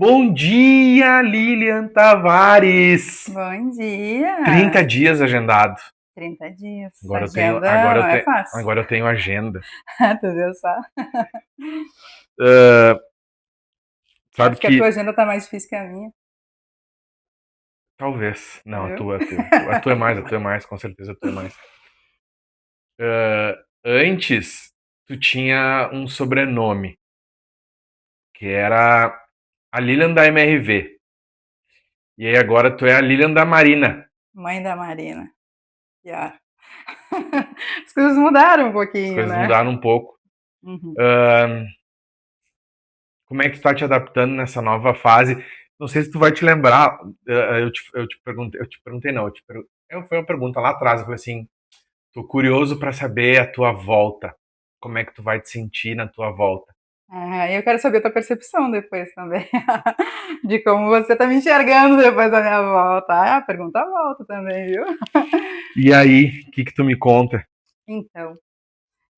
Bom dia, Lilian Tavares! Bom dia! 30 dias agendado. 30 dias. Agora eu tenho, Agenda não é fácil. agora eu tenho agenda. Tu viu só? Sabe Acho que a tua que agenda tá mais difícil que a minha, talvez. Não, a viu? tua, a tua é mais, com certeza a tua é mais. Antes, tu tinha um sobrenome, que era a Lilian da MRV. E aí agora tu é a Lilian da Marina. Mãe da Marina. Yeah. As coisas mudaram um As pouquinho, coisas né? mudaram um pouco. Uhum. Como é que tu tá te adaptando nessa nova fase? Não sei se tu vai te lembrar, eu te perguntei não, foi uma pergunta lá atrás, eu falei assim, tô curioso para saber a tua volta, como é que tu vai te sentir na tua volta. Ah, eu quero saber a tua percepção depois também. De como você tá me enxergando depois da minha volta. Ah, a pergunta volta também, viu? E aí, o que tu me conta? Então,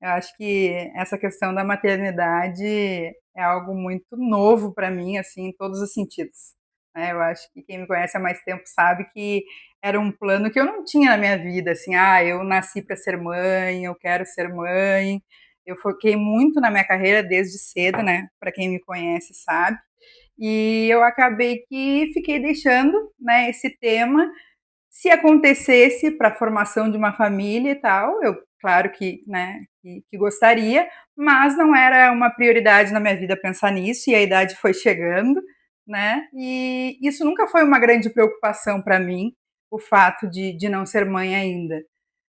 eu acho que essa questão da maternidade é algo muito novo para mim, assim, em todos os sentidos, né. Eu acho que quem me conhece há mais tempo sabe que era um plano que eu não tinha na minha vida, assim: "Ah, eu nasci para ser mãe, eu quero ser mãe". Eu foquei muito na minha carreira desde cedo, né, para quem me conhece sabe. E eu acabei que fiquei deixando, né, esse tema se acontecesse para a formação de uma família e tal, eu claro que, né, que gostaria, mas não era uma prioridade na minha vida pensar nisso, e a idade foi chegando, né, e isso nunca foi uma grande preocupação para mim, o fato de não ser mãe ainda.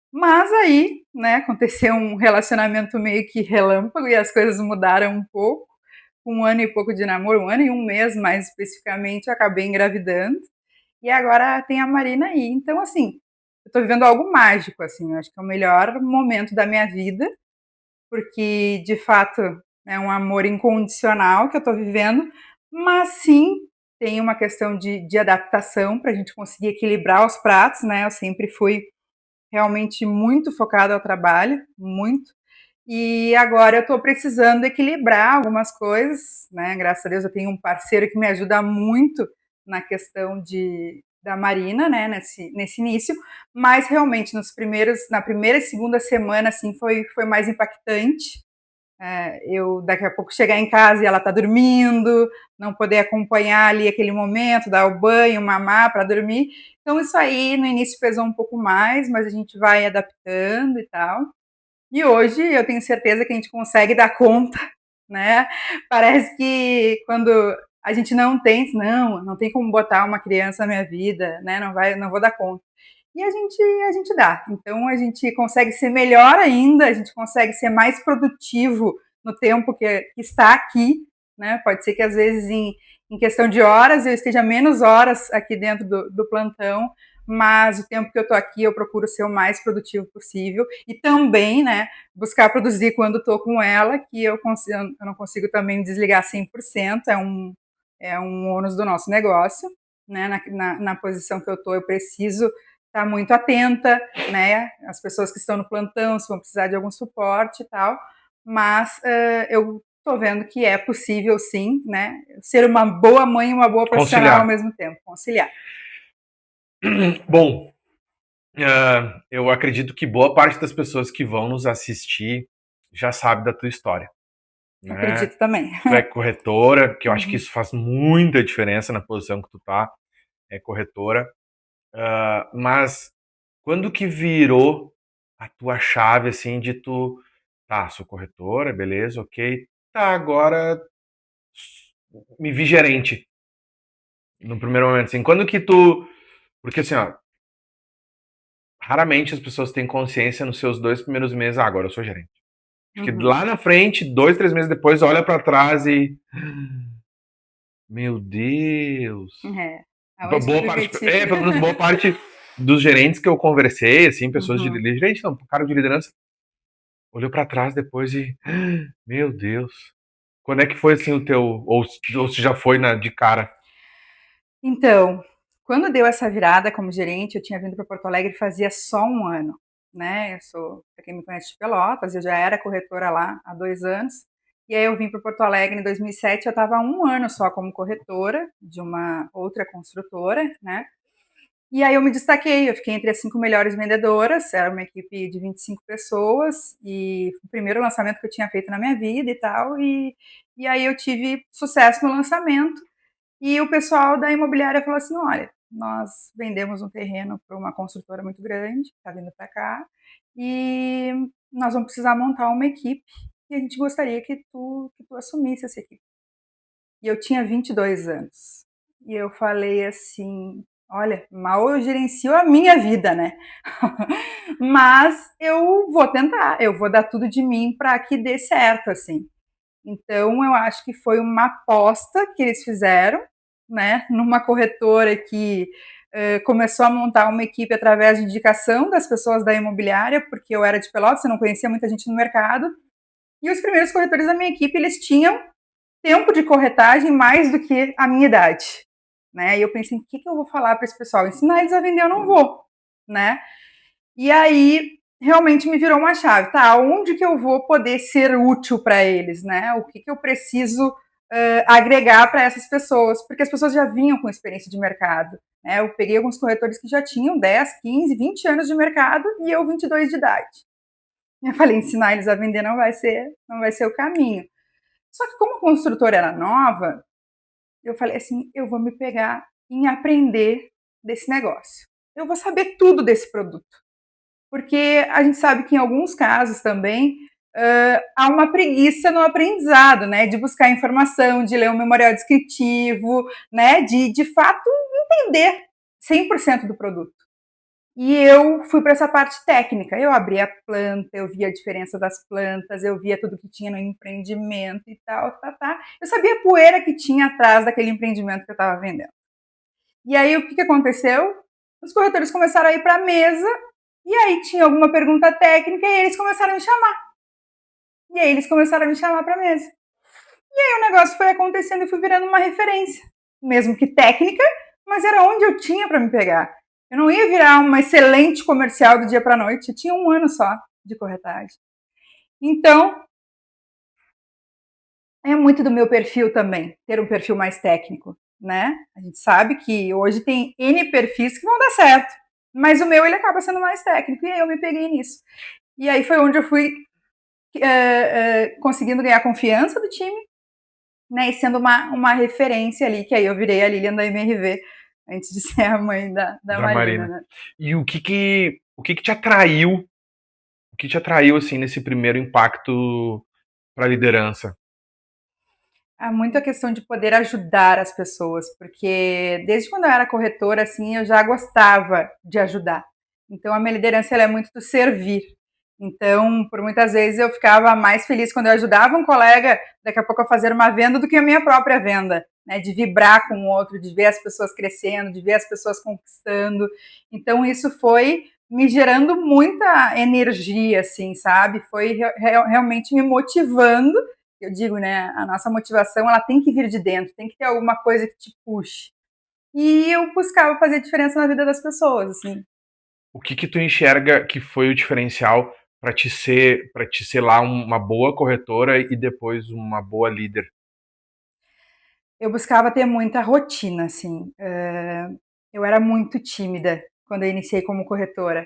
Mas aí, né, aconteceu um relacionamento meio que relâmpago e as coisas mudaram um pouco, com 1 ano e pouco de namoro, 1 ano e 1 mês mais especificamente, eu acabei engravidando, e agora tem a Marina aí. Então, assim, eu tô vivendo algo mágico, assim, eu acho que é o melhor momento da minha vida, porque de fato é um amor incondicional que eu tô vivendo, mas sim tem uma questão de adaptação para a gente conseguir equilibrar os pratos, né? Eu sempre fui realmente muito focada ao trabalho, muito. E agora eu estou precisando equilibrar algumas coisas, né? Graças a Deus eu tenho um parceiro que me ajuda muito na questão da Marina, né? Nesse início, mas realmente na primeira e segunda semana assim foi mais impactante. Eu daqui a pouco chegar em casa e ela tá dormindo, não poder acompanhar ali aquele momento, dar o banho, mamar para dormir. Então isso aí no início pesou um pouco mais, mas a gente vai adaptando e tal. E hoje eu tenho certeza que a gente consegue dar conta, né? Parece que quando a gente não tem, não tem como botar uma criança na minha vida, né? Não vou dar conta. E a gente dá. Então a gente consegue ser melhor ainda, a gente consegue ser mais produtivo no tempo que está aqui, né? Pode ser que às vezes em questão de horas eu esteja menos horas aqui dentro do plantão, mas o tempo que eu estou aqui eu procuro ser o mais produtivo possível e também, né, buscar produzir quando estou com ela, que eu não consigo também desligar 100%, é um ônus do nosso negócio, né, na posição que eu estou, eu preciso estar muito atenta, né, as pessoas que estão no plantão, se vão precisar de algum suporte e tal, mas eu estou vendo que é possível sim, né, ser uma boa mãe e uma boa profissional ao Conciliar. mesmo tempo, conciliar. Bom, eu acredito que boa parte das pessoas que vão nos assistir já sabe da tua história, né? Acredito também. Tu é corretora, que eu acho que Uhum. isso faz muita diferença na posição que tu tá, é corretora. Mas quando que virou a tua chave, assim, de tu, tá, sou corretora, beleza, ok, tá, agora me vi gerente, no primeiro momento, assim, quando que tu, porque assim, ó, raramente as pessoas têm consciência nos seus 2 primeiros meses, agora eu sou gerente. Acho que Uhum. lá na frente, 2, 3 meses depois, olha pra trás e, meu Deus. É. Aonde que Boa eu me parte, meti? pelo menos boa parte dos gerentes que eu conversei, assim, pessoas de Uhum. liderança, gente, não, cara de liderança, olhou pra trás depois e, meu Deus. Quando é que foi assim o teu, ou se já foi de cara? Então, quando deu essa virada como gerente, eu tinha vindo para Porto Alegre fazia só 1 ano, né, eu sou, para quem me conhece, de Pelotas, eu já era corretora lá há 2 anos, E aí eu vim para Porto Alegre em 2007, eu estava há um ano só como corretora de uma outra construtora, né? E aí eu me destaquei, eu fiquei entre as 5 melhores vendedoras, era uma equipe de 25 pessoas, e o primeiro lançamento que eu tinha feito na minha vida e tal, e aí eu tive sucesso no lançamento, e o pessoal da imobiliária falou assim, olha, nós vendemos um terreno para uma construtora muito grande, está vindo para cá, e nós vamos precisar montar uma equipe, e a gente gostaria que tu assumisse essa equipe. E eu tinha 22 anos. E eu falei assim: olha, mal eu gerencio a minha vida, né? Mas eu vou tentar, eu vou dar tudo de mim para que dê certo, assim. Então, eu acho que foi uma aposta que eles fizeram, né, numa corretora que começou a montar uma equipe através de indicação das pessoas da imobiliária, porque eu era de Pelotas, eu não conhecia muita gente no mercado. E os primeiros corretores da minha equipe, eles tinham tempo de corretagem mais do que a minha idade, né? E eu pensei, o que eu vou falar para esse pessoal? Ensinar eles a vender eu não vou, né? E aí realmente me virou uma chave, tá? Onde que eu vou poder ser útil para eles, né? O que eu preciso agregar para essas pessoas? Porque as pessoas já vinham com experiência de mercado, né? Eu peguei alguns corretores que já tinham 10, 15, 20 anos de mercado e eu 22 de idade. Eu falei, ensinar eles a vender não vai ser o caminho. Só que como a construtora era nova, eu falei assim, eu vou me pegar em aprender desse negócio. Eu vou saber tudo desse produto. Porque a gente sabe que em alguns casos também há uma preguiça no aprendizado, né? De buscar informação, de ler um memorial descritivo, né? De fato entender 100% do produto. E eu fui para essa parte técnica. Eu abria a planta, eu via a diferença das plantas, eu via tudo que tinha no empreendimento e tal, tá. Eu sabia a poeira que tinha atrás daquele empreendimento que eu estava vendendo. E aí o que aconteceu? Os corretores começaram a ir para a mesa e aí tinha alguma pergunta técnica e eles começaram a me chamar. E aí eles começaram a me chamar para a mesa. E aí o negócio foi acontecendo e fui virando uma referência, mesmo que técnica, mas era onde eu tinha para me pegar. Eu não ia virar uma excelente comercial do dia para a noite, eu tinha um ano só de corretagem. Então, é muito do meu perfil também, ter um perfil mais técnico, né? A gente sabe que hoje tem N perfis que vão dar certo, mas o meu ele acaba sendo mais técnico, e aí eu me peguei nisso. E aí foi onde eu fui conseguindo ganhar a confiança do time, né, e sendo uma referência ali, que aí eu virei a Lilian da MRV, antes de ser a mãe da Marina, né? E o que te atraiu? O que te atraiu, assim, nesse primeiro impacto para a liderança? Há muito a questão de poder ajudar as pessoas, porque desde quando eu era corretora, assim, eu já gostava de ajudar. Então, a minha liderança ela é muito do servir. Então, por muitas vezes eu ficava mais feliz quando eu ajudava um colega, daqui a pouco a fazer uma venda, do que a minha própria venda, né? De vibrar com o outro, de ver as pessoas crescendo, de ver as pessoas conquistando. Então, isso foi me gerando muita energia, assim, sabe? Foi realmente me motivando. Eu digo, né, a nossa motivação ela tem que vir de dentro, tem que ter alguma coisa que te puxe. E eu buscava fazer diferença na vida das pessoas, assim. O que tu enxerga que foi o diferencial para te ser lá uma boa corretora e depois uma boa líder? Eu buscava ter muita rotina, assim. Eu era muito tímida quando eu iniciei como corretora.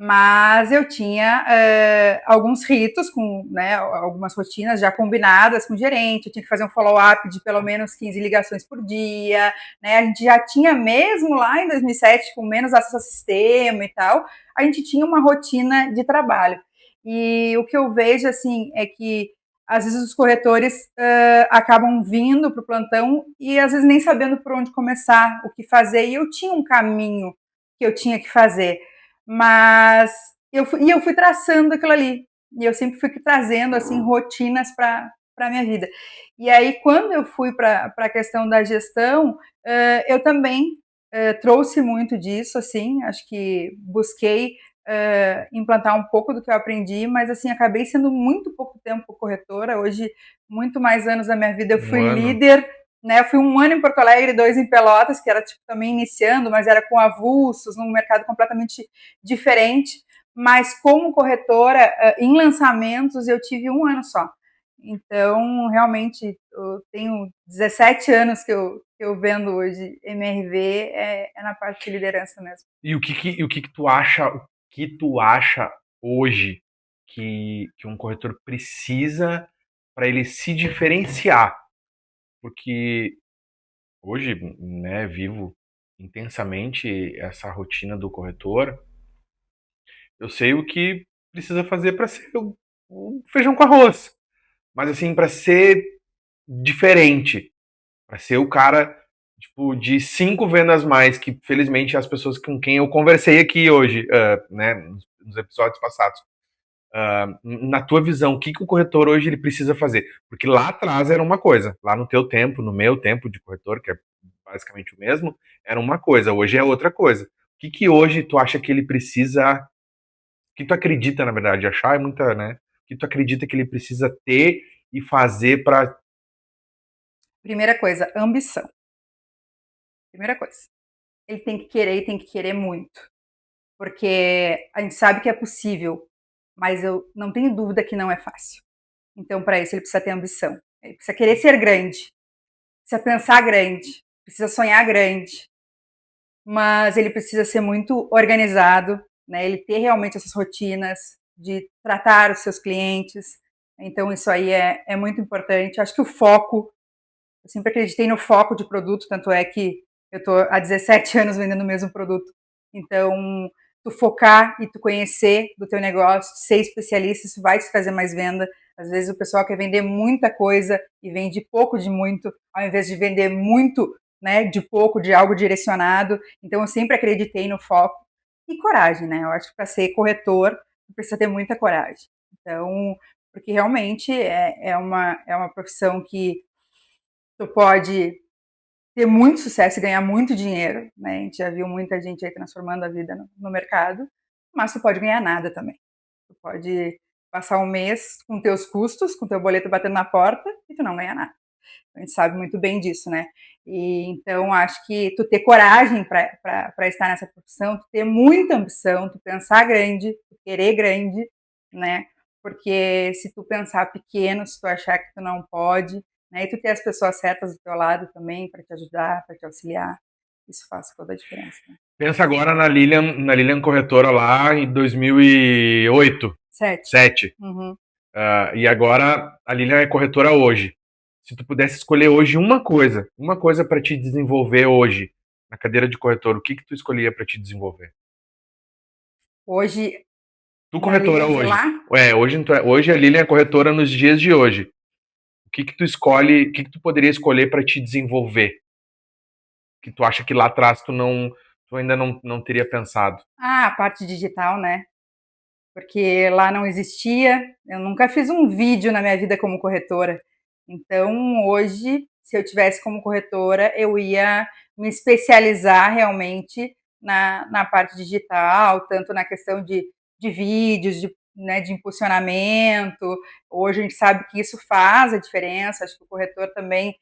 Mas eu tinha alguns ritos, com, né, algumas rotinas já combinadas com o gerente, eu tinha que fazer um follow-up de pelo menos 15 ligações por dia, né, a gente já tinha mesmo lá em 2007, com menos acesso ao sistema e tal, a gente tinha uma rotina de trabalho. E o que eu vejo, assim, é que às vezes os corretores acabam vindo para o plantão e às vezes nem sabendo por onde começar, o que fazer, e eu tinha um caminho que eu tinha que fazer, mas eu fui traçando aquilo ali. E eu sempre fui trazendo assim rotinas para a minha vida. E aí, quando eu fui para a questão da gestão, eu também trouxe muito disso, assim, acho que busquei implantar um pouco do que eu aprendi, mas assim, acabei sendo muito pouco tempo corretora. Hoje, muito mais anos da minha vida, eu Um fui ano? líder, né? Eu fui um ano em Porto Alegre, 2 em Pelotas, que era tipo também iniciando, mas era com avulsos, num mercado completamente diferente. Mas como corretora, em lançamentos, eu tive um ano só. Então, realmente, eu tenho 17 anos que eu vendo hoje MRV, é na parte de liderança mesmo. E o que que tu acha hoje que um corretor precisa para ele se diferenciar? Porque hoje, né, vivo intensamente essa rotina do corretor. Eu sei o que precisa fazer para ser o feijão com arroz, mas assim, para ser diferente, para ser o cara tipo de 5 vendas mais que felizmente as pessoas com quem eu conversei aqui hoje, né, nos episódios passados. Na tua visão, o que, que o corretor hoje ele precisa fazer? Porque lá atrás era uma coisa, lá no teu tempo, no meu tempo de corretor, que é basicamente o mesmo, era uma coisa, hoje é outra coisa. O que, que hoje tu acha que ele precisa, que tu acredita, na verdade, achar é muita, né? Que tu acredita que ele precisa ter e fazer para. Primeira coisa, ambição. Primeira coisa. Ele tem que querer e tem que querer muito. Porque a gente sabe que é possível, mas eu não tenho dúvida que não é fácil. Então, para isso, ele precisa ter ambição. Ele precisa querer ser grande, precisa pensar grande, precisa sonhar grande, mas ele precisa ser muito organizado, né? Ele ter realmente essas rotinas de tratar os seus clientes. Então, isso aí é muito importante. Acho que o foco, eu sempre acreditei no foco de produto, tanto é que eu estou há 17 anos vendendo o mesmo produto. Então, tu focar e tu conhecer do teu negócio, ser especialista, isso vai te trazer mais venda. Às vezes o pessoal quer vender muita coisa e vende pouco de muito, ao invés de vender muito, né, de pouco, de algo direcionado. Então, eu sempre acreditei no foco e coragem, né? Eu acho que para ser corretor, precisa ter muita coragem. Então, porque realmente é uma profissão que tu pode ter muito sucesso e ganhar muito dinheiro, né? A gente já viu muita gente aí transformando a vida no mercado, mas tu pode ganhar nada também. Tu pode passar um mês com teus custos, com teu boleto batendo na porta e tu não ganha nada. A gente sabe muito bem disso, né? E então acho que tu ter coragem para estar nessa profissão, tu ter muita ambição, tu pensar grande, tu querer grande, né? Porque se tu pensar pequeno, se tu achar que tu não pode, né? E tu ter as pessoas certas do teu lado também para te ajudar, para te auxiliar, isso faz toda a diferença. Né? Pensa agora na Lilian Corretora lá em 2008, 7. 7. Uhum. E agora a Lilian é corretora hoje. Se tu pudesse escolher hoje uma coisa para te desenvolver hoje na cadeira de corretor, o que que tu escolhia para te desenvolver? Hoje, Tu na corretora Lilian de hoje. lá, Hoje a Lilian é corretora nos dias de hoje. O que que tu escolhe, o que que tu poderia escolher para te desenvolver? Que tu acha que lá atrás tu ainda não teria pensado? a parte digital, né? Porque lá não existia. Eu nunca fiz um vídeo na minha vida como corretora. Então, hoje, se eu tivesse como corretora, eu ia me especializar realmente na parte digital, tanto na questão de vídeos, né, de impulsionamento. Hoje a gente sabe que isso faz a diferença. Acho que o corretor também,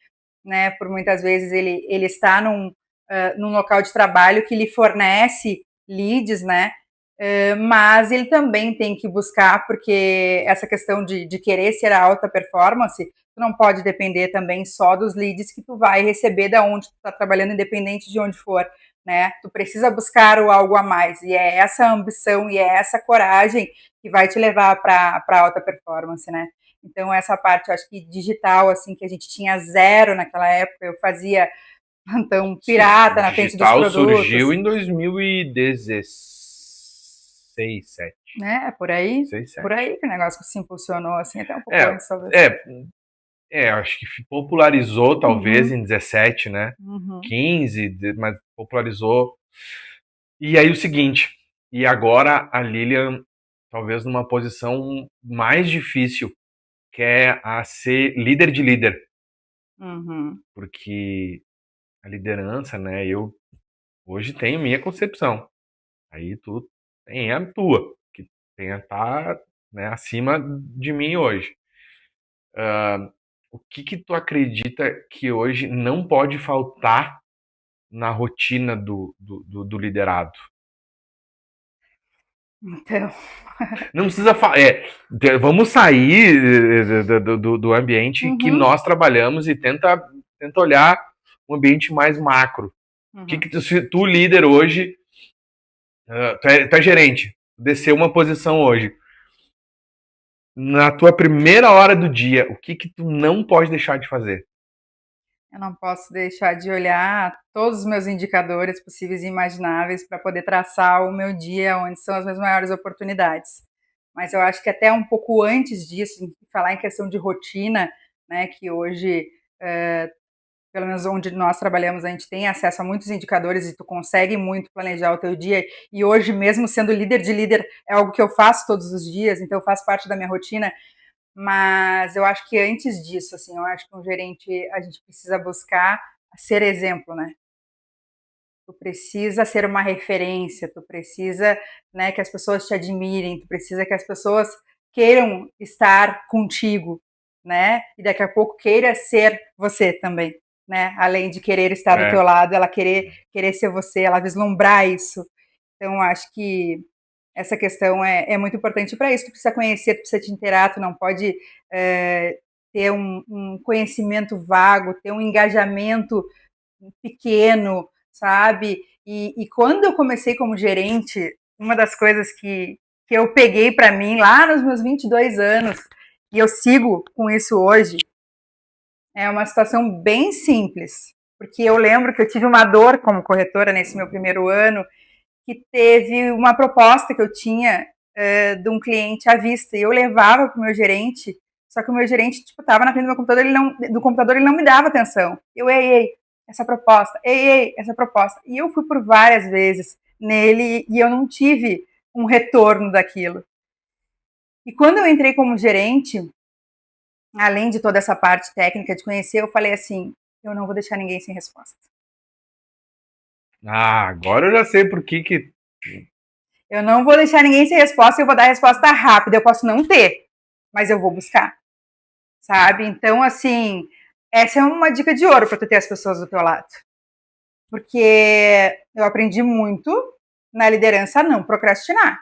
né, por muitas vezes, ele está num local de trabalho que lhe fornece leads, né? Mas ele também tem que buscar, porque essa questão de querer ser a alta performance, tu não pode depender também só dos leads que tu vai receber da onde tu está trabalhando, independente de onde for, né? Tu precisa buscar o algo a mais, e é essa ambição e é essa coragem que vai te levar para alta performance, né? Então, essa parte, eu acho que digital, assim, que a gente tinha zero naquela época, eu fazia plantão Sim, o pirata na frente dos digital surgiu produtos, em 2016, 7. né? É 6, por 7. aí que o negócio se impulsionou, assim, até um pouco É, antes, talvez. é, acho que popularizou talvez Uhum, em 17, né? uhum. 15, mas popularizou. E aí o seguinte, e agora a Lilian talvez numa posição mais difícil, que é a ser líder de líder, Uhum. porque a liderança, né, eu hoje tenho minha concepção. Aí tu tem a tua, que tem a estar, né, acima de mim hoje. O que que tu acredita que hoje não pode faltar na rotina do liderado? Então, Não precisa falar. Vamos sair do ambiente que uhum, nós trabalhamos e tenta olhar um ambiente mais macro. uhum. Se tu, líder hoje, tu é gerente, desceu uma posição hoje. Na tua primeira hora do dia, o que tu não pode deixar de fazer? Eu não posso deixar de olhar todos os meus indicadores possíveis e imagináveis para poder traçar o meu dia, onde são as minhas maiores oportunidades. Mas eu acho que até um pouco antes disso, falar em questão de rotina, né, que hoje, pelo menos onde nós trabalhamos, a gente tem acesso a muitos indicadores e tu consegue muito planejar o teu dia. E hoje, mesmo sendo líder de líder, é algo que eu faço todos os dias, então faz parte da minha rotina. Mas eu acho que antes disso, assim, eu acho que um gerente, a gente precisa buscar ser exemplo, né? Tu precisa ser uma referência, tu precisa, né, que as pessoas te admirem, tu precisa que as pessoas queiram estar contigo, né? E daqui a pouco queira ser você também, né? Além de querer estar do teu É, lado, ela querer ser você, ela vislumbrar isso. Então, acho que essa questão é muito importante para isso. Tu precisa conhecer, tu precisa te inteirar, tu não pode ter um conhecimento vago, ter um engajamento pequeno, sabe? E quando eu comecei como gerente, uma das coisas que eu peguei para mim lá nos meus 22 anos, e eu sigo com isso hoje, é uma situação bem simples. Porque eu lembro que eu tive uma dor como corretora nesse meu primeiro ano, que teve uma proposta que eu tinha de um cliente à vista e eu levava para o meu gerente, só que o meu gerente tipo estava na frente do meu computador, do computador ele não me dava atenção. Eu ei, essa proposta, ei, essa proposta. E eu fui por várias vezes nele e eu não tive um retorno daquilo. E quando eu entrei como gerente, além de toda essa parte técnica de conhecer, eu falei assim, eu não vou deixar ninguém sem resposta. agora eu já sei por que. Eu não vou deixar ninguém sem resposta, eu vou dar a resposta rápida. Eu posso não ter, mas eu vou buscar, sabe? Então, assim, essa é uma dica de ouro para tu ter as pessoas do teu lado. Porque eu aprendi muito na liderança a não procrastinar.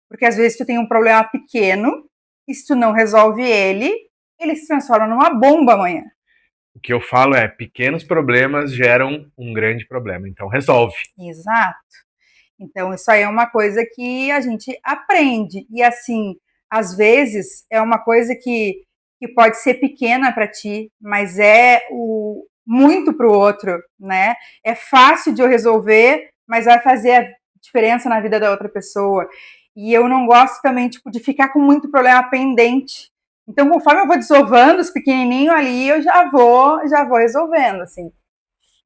Porque às vezes tu tem um problema pequeno e se tu não resolve ele, ele se transforma numa bomba amanhã. O que eu falo é: pequenos problemas geram um grande problema. Então resolve. Exato. Então, isso aí é uma coisa que a gente aprende. E, assim, às vezes é uma coisa que pode ser pequena para ti, mas é muito para o outro, né? É fácil de eu resolver, mas vai fazer a diferença na vida da outra pessoa. E eu não gosto também, tipo, de ficar com muito problema pendente. Então, conforme eu vou desovando os pequenininhos ali, eu já vou resolvendo, assim.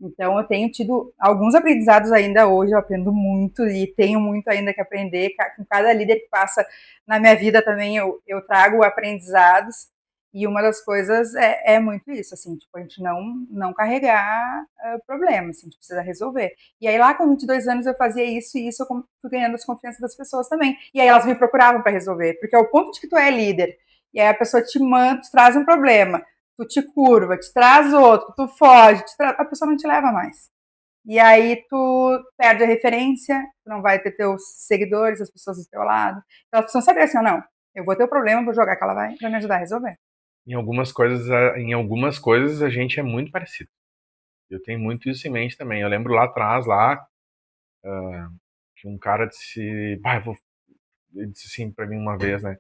Então, eu tenho tido alguns aprendizados ainda hoje, eu aprendo muito e tenho muito ainda que aprender. Com cada líder que passa na minha vida também, eu trago aprendizados. E uma das coisas é muito isso, assim, tipo, a gente não carregar problemas, assim, a gente precisa resolver. E aí, lá com 22 anos, eu fazia isso e isso eu fui ganhando as confianças das pessoas também. E aí, elas me procuravam para resolver, porque ao ponto de que tu é líder, e aí a pessoa te manda, te traz um problema, tu te curva, te traz outro, tu foge, a pessoa não te leva mais. E aí tu perde a referência, tu não vai ter teus seguidores, as pessoas do teu lado. Então elas precisam saber assim, não, eu vou ter o problema, vou jogar que ela vai me ajudar a resolver. Em algumas coisas a gente é muito parecido. Eu tenho muito isso em mente também. Eu lembro lá atrás, que um cara disse, ele disse assim pra mim uma vez, né?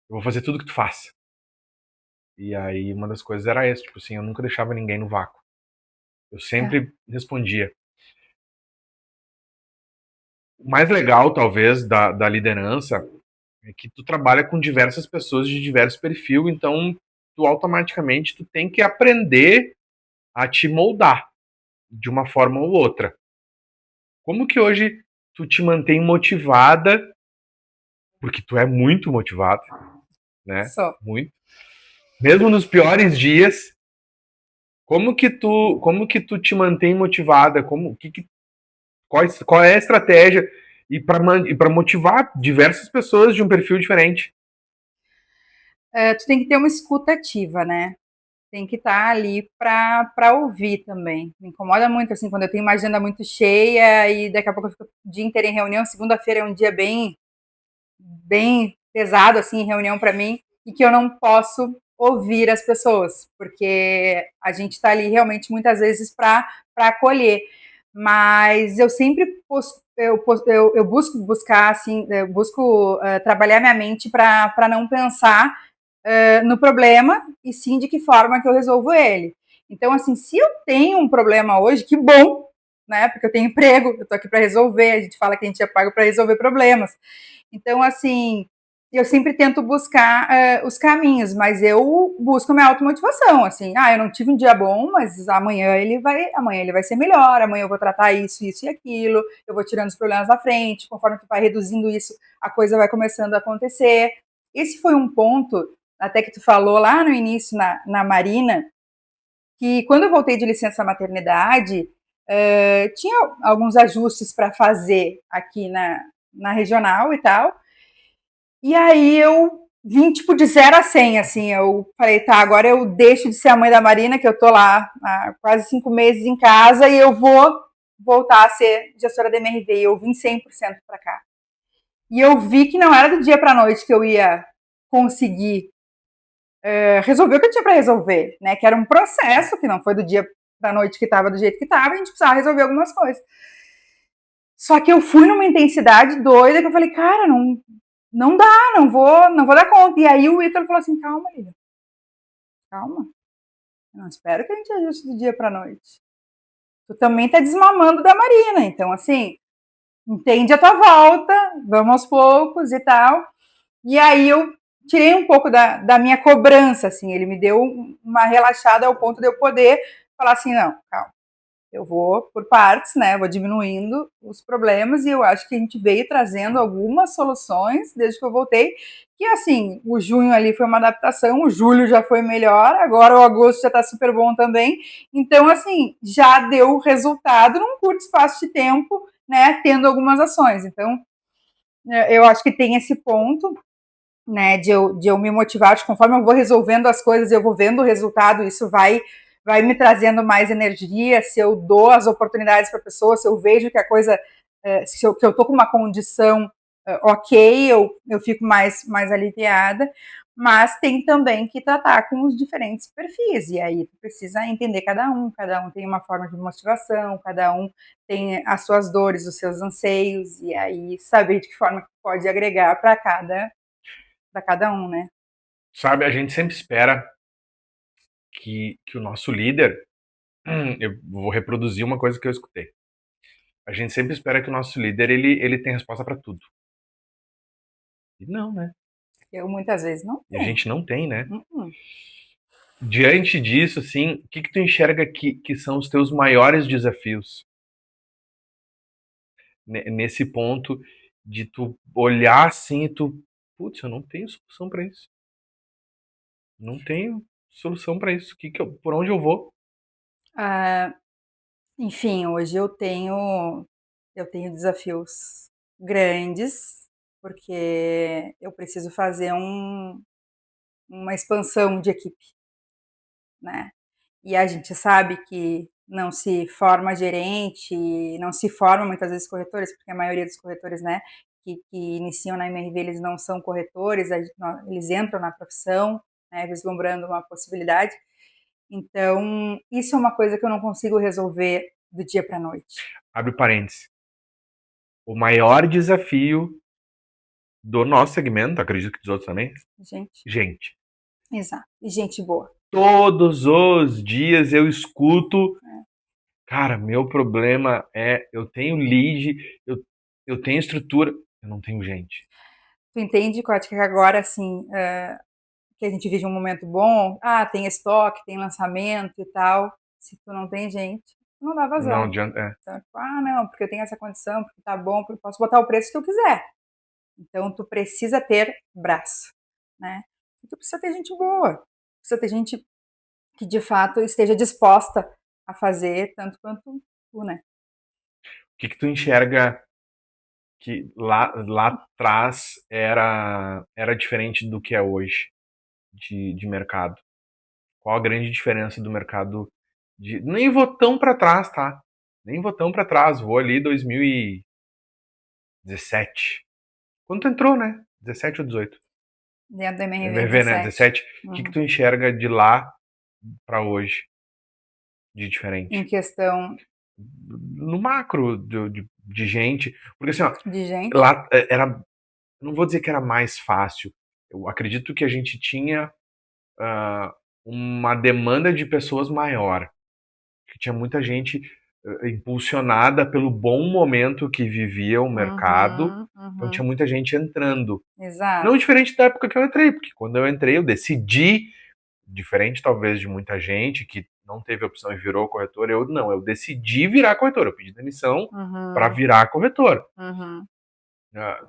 Eu vou fazer tudo que tu faz. E aí uma das coisas era essa, tipo assim, eu nunca deixava ninguém no vácuo. Eu É, sempre respondia. O mais legal, talvez, da liderança é que tu trabalha com diversas pessoas de diversos perfil, então tu automaticamente tu tem que aprender a te moldar de uma forma ou outra. Como que hoje tu te mantém motivada, porque tu é muito motivada, né? só. Muito. Mesmo nos piores dias, como que tu te mantém motivada? Qual é a estratégia e para motivar diversas pessoas de um perfil diferente? Tu tem que ter uma escuta ativa, né? tem que estar ali para ouvir também. Me incomoda muito, assim, quando eu tenho uma agenda muito cheia e daqui a pouco eu fico o dia inteiro em reunião. Segunda-feira é um dia bem pesado, assim, em reunião para mim, e que eu não posso ouvir as pessoas, porque a gente está ali realmente muitas vezes para acolher. Mas eu sempre eu busco buscar, assim, eu busco trabalhar minha mente para não pensar no problema e sim de que forma que eu resolvo ele. Então, assim, se eu tenho um problema hoje, que bom, né? Porque eu tenho emprego, eu tô aqui para resolver. A gente fala que a gente é pago para resolver problemas. Então, assim, eu sempre tento buscar os caminhos, mas eu busco a minha automotivação, assim, eu não tive um dia bom, mas amanhã ele vai ser melhor, amanhã eu vou tratar isso, isso e aquilo, eu vou tirando os problemas da frente, conforme tu vai reduzindo isso, a coisa vai começando a acontecer. Esse foi um ponto, até que tu falou lá no início na Marina, que quando eu voltei de licença maternidade, tinha alguns ajustes para fazer aqui na regional e tal. E aí eu vim, tipo, de 0 a 100, assim. Eu falei, tá, agora eu deixo de ser a mãe da Marina, que eu tô lá há quase 5 meses em casa, e eu vou voltar a ser gestora da MRV. E eu vim 100% para cá. E eu vi que não era do dia para noite que eu ia conseguir resolver o que eu tinha para resolver, né? Que era um processo, que não foi do dia para noite que estava do jeito que estava, a gente precisava resolver algumas coisas. Só que eu fui numa intensidade doida que eu falei, cara, não dá, não vou dar conta. E aí o Ítalo falou assim, calma, Lívia, calma. Eu não espero que a gente ajuste do dia pra noite. Tu também tá desmamando da Marina, então assim, entende a tua volta, vamos aos poucos e tal. E aí eu tirei um pouco da minha cobrança, assim, ele me deu uma relaxada ao ponto de eu poder falar assim, não, calma, eu vou por partes, né? Vou diminuindo os problemas e eu acho que a gente veio trazendo algumas soluções desde que eu voltei. Que assim, o junho ali foi uma adaptação, o julho já foi melhor, agora o agosto já tá super bom também. Então, assim, já deu resultado num curto espaço de tempo, né? Tendo algumas ações. Então, eu acho que tem esse ponto, né, de eu me motivar, de conforme eu vou resolvendo as coisas, eu vou vendo o resultado, isso vai me trazendo mais energia, se eu dou as oportunidades para a pessoa, se eu vejo que a coisa, que eu tô com uma condição ok, eu fico mais aliviada, mas tem também que tratar com os diferentes perfis, e aí tu precisa entender cada um tem uma forma de motivação, cada um tem as suas dores, os seus anseios, e aí saber de que forma que pode agregar para cada um, né? Sabe, a gente sempre espera que o nosso líder. Eu vou reproduzir uma coisa que eu escutei. A gente sempre espera que o nosso líder ele tem resposta para tudo. E não, né? Eu muitas vezes não E a tenho. gente não tem, né? Uh-uh. Diante disso, assim, o que tu enxerga que são os teus maiores desafios nesse ponto de tu olhar assim e tu, putz, eu não tenho solução para isso. Não tenho solução para isso. Por onde eu vou? Ah, enfim, hoje eu tenho desafios grandes, porque eu preciso fazer uma expansão de equipe, né? E a gente sabe que não se forma gerente, não se forma muitas vezes corretores, porque a maioria dos corretores, né, que iniciam na MRV, eles não são corretores, eles entram na profissão, né, vislumbrando uma possibilidade. Então, isso é uma coisa que eu não consigo resolver do dia para a noite. Abre parênteses. O maior desafio do nosso segmento, acredito que dos outros também, Gente, gente. exato. E gente boa. Todos os dias eu escuto, cara, meu problema é eu tenho lead, eu tenho estrutura, eu não tenho gente. Tu entende, Cote, que agora, assim, que a gente vive um momento bom, tem estoque, tem lançamento e tal. Se tu não tem gente, tu não dá Não vazão. adianta. Então, tipo, não, porque eu tenho essa condição, porque tá bom, porque eu posso botar o preço que eu quiser. Então, tu precisa ter braço, né? E tu precisa ter gente boa. Precisa ter gente que, de fato, esteja disposta a fazer tanto quanto tu, né? O que tu enxerga que lá atrás era diferente do que é hoje de mercado? Qual a grande diferença do mercado de... Nem vou tão para trás, tá? Nem vou tão para trás, vou ali 2017. Quando tu entrou, né? 17 ou 18? Dentro da MRV MRV, né? 17. 17. O que Uhum. tu enxerga de lá para hoje de Em diferente? questão No macro de gente. Porque assim, ó, de gente. lá era. Não vou dizer que era mais fácil. Eu acredito que a gente tinha uma demanda de pessoas maior. Que tinha muita gente impulsionada pelo bom momento que vivia o mercado. Uhum, Então tinha uhum. muita gente entrando. Exato. Não diferente da época que eu entrei, porque quando eu entrei eu decidi, diferente talvez de muita gente que não teve opção e virou corretor, eu não, eu decidi virar corretor, eu pedi demissão para Uhum, virar corretor. uhum. Ah,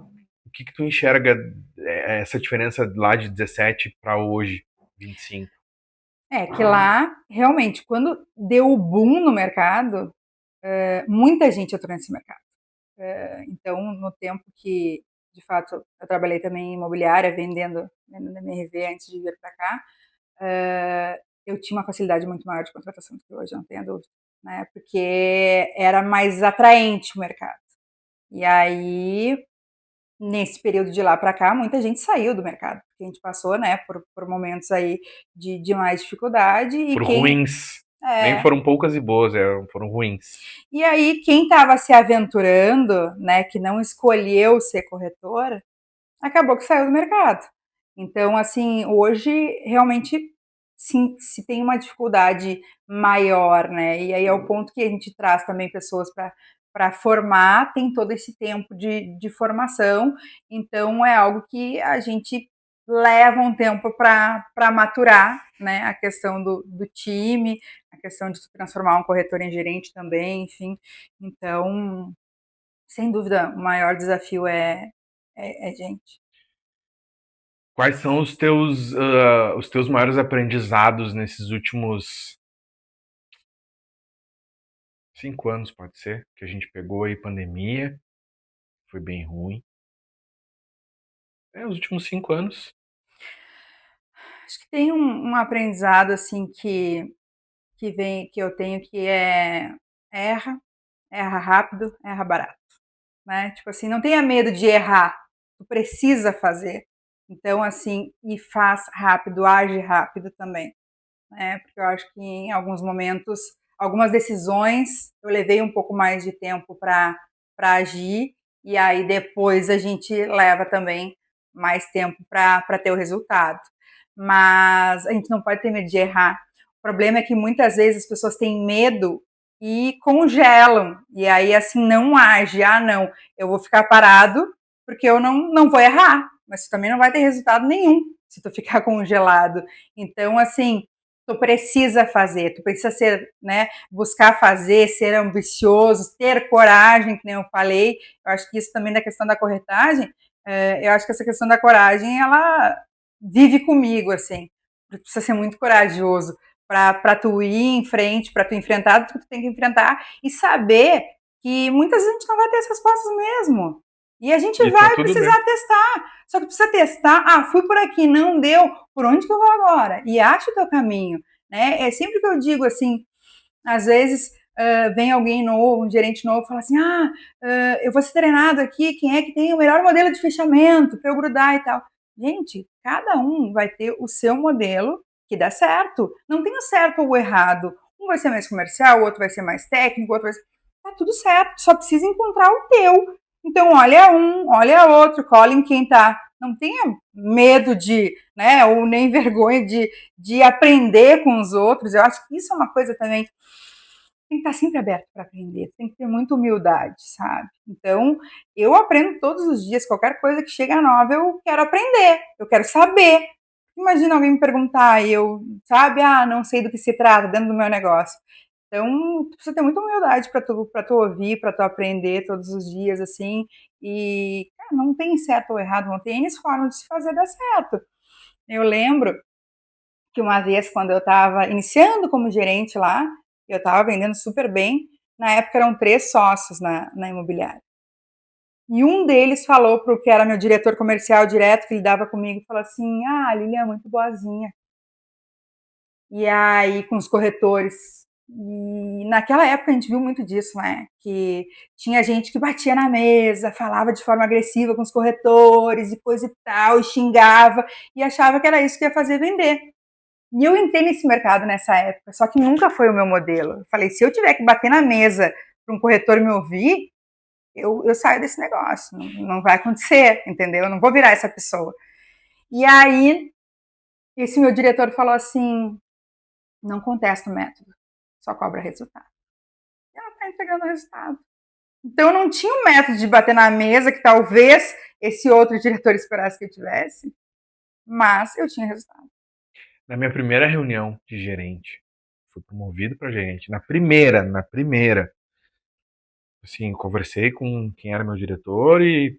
o que tu enxerga essa diferença lá de 17 para hoje, 25? É que lá, realmente, quando deu o boom no mercado, muita gente entrou nesse mercado. Então, no tempo que, de fato, eu trabalhei também em imobiliária, vendendo MRV antes de vir para cá, eu tinha uma facilidade muito maior de contratação do que hoje, não tenho dúvida, né? Porque era mais atraente o mercado. E aí, nesse período de lá para cá, muita gente saiu do mercado, porque a gente passou, né, por momentos aí de mais dificuldade e Por quem ruins. Nem é, foram poucas e boas, foram ruins. e aí quem estava se aventurando, né, que não escolheu ser corretora, acabou que saiu do mercado. Então, assim, hoje realmente sim, se tem uma dificuldade maior, né? E aí é o ponto que a gente traz também pessoas para formar, tem todo esse tempo de formação, então é algo que a gente leva um tempo para maturar, né? A questão do time, a questão de transformar um corretor em gerente também, enfim. Então, sem dúvida, o maior desafio é gente. Quais são os teus maiores aprendizados nesses últimos 5 anos, pode ser? Que a gente pegou aí pandemia, foi bem ruim. Os últimos 5 anos. Acho que tem um aprendizado assim que eu tenho que é erra, erra rápido, erra barato, né? Tipo assim, não tenha medo de errar, tu precisa fazer. Então assim, e faz rápido, age rápido também, né? Porque eu acho que em alguns momentos, algumas decisões eu levei um pouco mais de tempo para agir e aí depois a gente leva também mais tempo para ter o resultado. Mas a gente não pode ter medo de errar. O problema é que muitas vezes as pessoas têm medo e congelam e aí assim não age. Ah, não, eu vou ficar parado porque eu não vou errar, mas tu também não vai ter resultado nenhum se tu ficar congelado. Então, assim, tu precisa fazer, tu precisa ser, né, buscar fazer, ser ambicioso, ter coragem, que nem eu falei. Eu acho que isso também da questão da corretagem, eu acho que essa questão da coragem, ela vive comigo, assim. Tu precisa ser muito corajoso para tu ir em frente, para tu enfrentar tudo que tu tem que enfrentar e saber que muitas vezes a gente não vai ter as respostas mesmo. E a gente E tá vai tudo bem. precisar testar. Só que precisa testar. Ah, fui por aqui, não deu. Por onde que eu vou agora? E acha o teu caminho. Né? É sempre que eu digo assim, às vezes vem alguém novo, um gerente novo, fala assim, eu vou ser treinado aqui, quem é que tem o melhor modelo de fechamento para eu grudar e tal. Gente, cada um vai ter o seu modelo que dá certo. Não tem o certo ou o errado. Um vai ser mais comercial, o outro vai ser mais técnico, o outro vai ser... Tá tudo certo, só precisa encontrar o teu. Então, olha um, olha outro, cola em quem tá. Não tenha medo de, né, ou nem vergonha de aprender com os outros. Eu acho que isso é uma coisa também tem que estar sempre aberto para aprender, tem que ter muita humildade, sabe? Então, eu aprendo todos os dias, qualquer coisa que chega nova, eu quero aprender, eu quero saber. Imagina alguém me perguntar e eu, sabe, não sei do que se trata dentro do meu negócio. Então, tu precisa ter muita humildade para tu ouvir, para tu aprender todos os dias, assim, e cara, não tem certo ou errado, não tem N formas de se fazer dar certo. Eu lembro que uma vez, quando eu estava iniciando como gerente lá, eu estava vendendo super bem. Na época eram 3 sócios na imobiliária. E um deles falou para o que era meu diretor comercial direto, que lidava comigo, falou assim: a Lilian é muito boazinha. E aí, com os corretores. E naquela época a gente viu muito disso, né? Que tinha gente que batia na mesa, falava de forma agressiva com os corretores e coisa e tal, e xingava, e achava que era isso que ia fazer vender. E eu entrei nesse mercado nessa época, só que nunca foi o meu modelo. Eu falei, se eu tiver que bater na mesa para um corretor me ouvir, eu saio desse negócio, não vai acontecer, entendeu? Eu não vou virar essa pessoa. E aí, esse meu diretor falou assim, não contesta o método, só cobra resultado. E ela está entregando o resultado. Então eu não tinha um método de bater na mesa que talvez esse outro diretor esperasse que eu tivesse, mas eu tinha resultado. Na minha primeira reunião de gerente, fui promovido para gerente. Na primeira, assim, conversei com quem era meu diretor e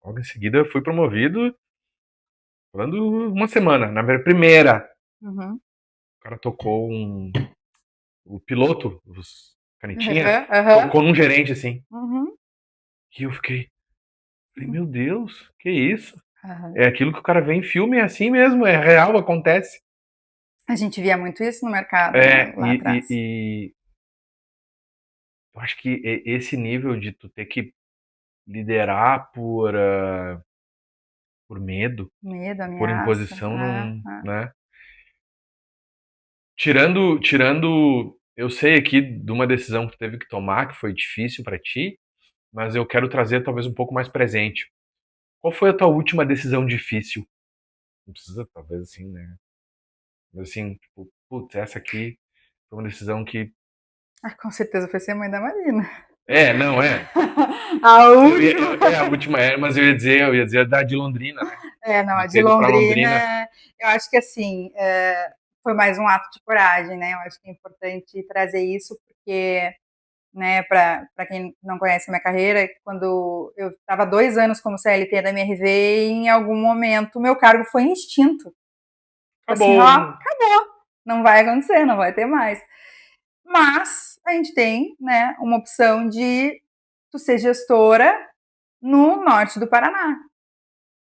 logo em seguida eu fui promovido, falando uma semana. Na minha primeira, Uhum. o cara tocou o piloto, os canetinha, Uhum. Uhum. tocou num gerente assim. Uhum. E eu falei, meu Deus, que isso? Uhum. É aquilo que o cara vê em filme, é assim mesmo, é real, acontece. A gente via muito isso no mercado, né, É, lá atrás. e eu acho que esse nível de tu ter que liderar por medo, Medo, por ameaça. imposição, não, É. né? Tirando, eu sei aqui de uma decisão que tu teve que tomar, que foi difícil pra ti, mas eu quero trazer talvez um pouco mais presente. Qual foi a tua última decisão difícil? Não precisa, talvez assim, né? Mas assim, tipo, putz, essa aqui foi uma decisão que. Ah, com certeza foi ser mãe da Marina. É, não, é. A Eu ia, última. é a última, mas eu ia dizer da de Londrina, né? É, não, De a de ter ido pra Londrina. Londrina, eu acho que assim, foi mais um ato de coragem, né? Eu acho que é importante trazer isso, porque, né, para quem não conhece a minha carreira, quando eu estava 2 anos como CLT da MRV, em algum momento meu cargo foi extinto. Tipo assim, ó, Acabou. acabou, não vai acontecer, não vai ter mais. Mas a gente tem, né, uma opção de tu ser gestora no norte do Paraná.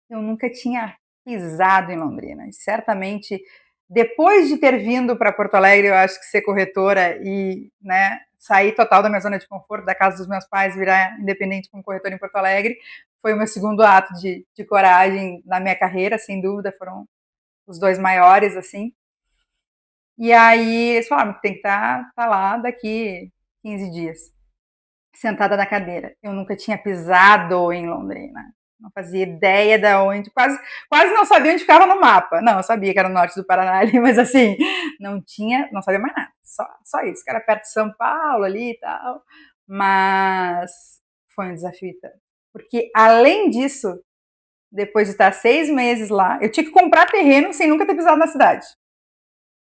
Eu nunca tinha pisado em Londrina. E certamente, depois de ter vindo para Porto Alegre, eu acho que ser corretora e, né, sair total da minha zona de conforto, da casa dos meus pais, virar independente como corretora em Porto Alegre, foi o meu segundo ato de coragem na minha carreira, sem dúvida, foram os dois maiores, assim. E aí eles falaram que tem que estar lá daqui 15 dias, sentada na cadeira. Eu nunca tinha pisado em Londrina. Não fazia ideia de onde, quase não sabia onde ficava no mapa. Não, eu sabia que era no norte do Paraná ali, mas assim, não sabia mais nada. Só isso, que era perto de São Paulo ali e tal. Mas foi um desafio tanto. Porque além disso, depois de estar 6 meses lá, eu tinha que comprar terreno sem nunca ter pisado na cidade.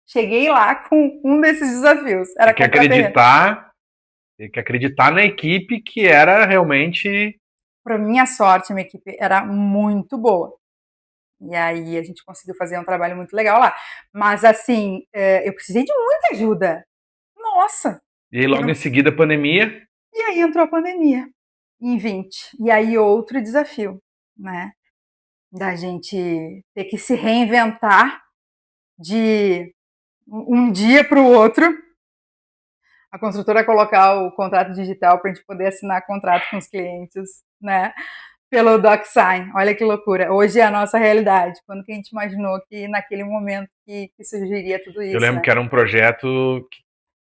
Cheguei lá com um desses desafios, era Tem que comprar terreno. acreditar, tem que acreditar na equipe que era realmente. Para minha sorte, a minha equipe era muito boa. E aí a gente conseguiu fazer um trabalho muito legal lá. Mas assim, eu precisei de muita ajuda. Nossa! E aí, logo em seguida, a pandemia. E aí entrou a pandemia, em 20. E aí outro desafio, né? Da gente ter que se reinventar de um dia para o outro. A construtora colocar o contrato digital para a gente poder assinar contrato com os clientes, né? Pelo DocSign. Olha que loucura. Hoje é a nossa realidade. Quando que a gente imaginou que naquele momento que surgiria tudo Eu isso, lembro né? que era um projeto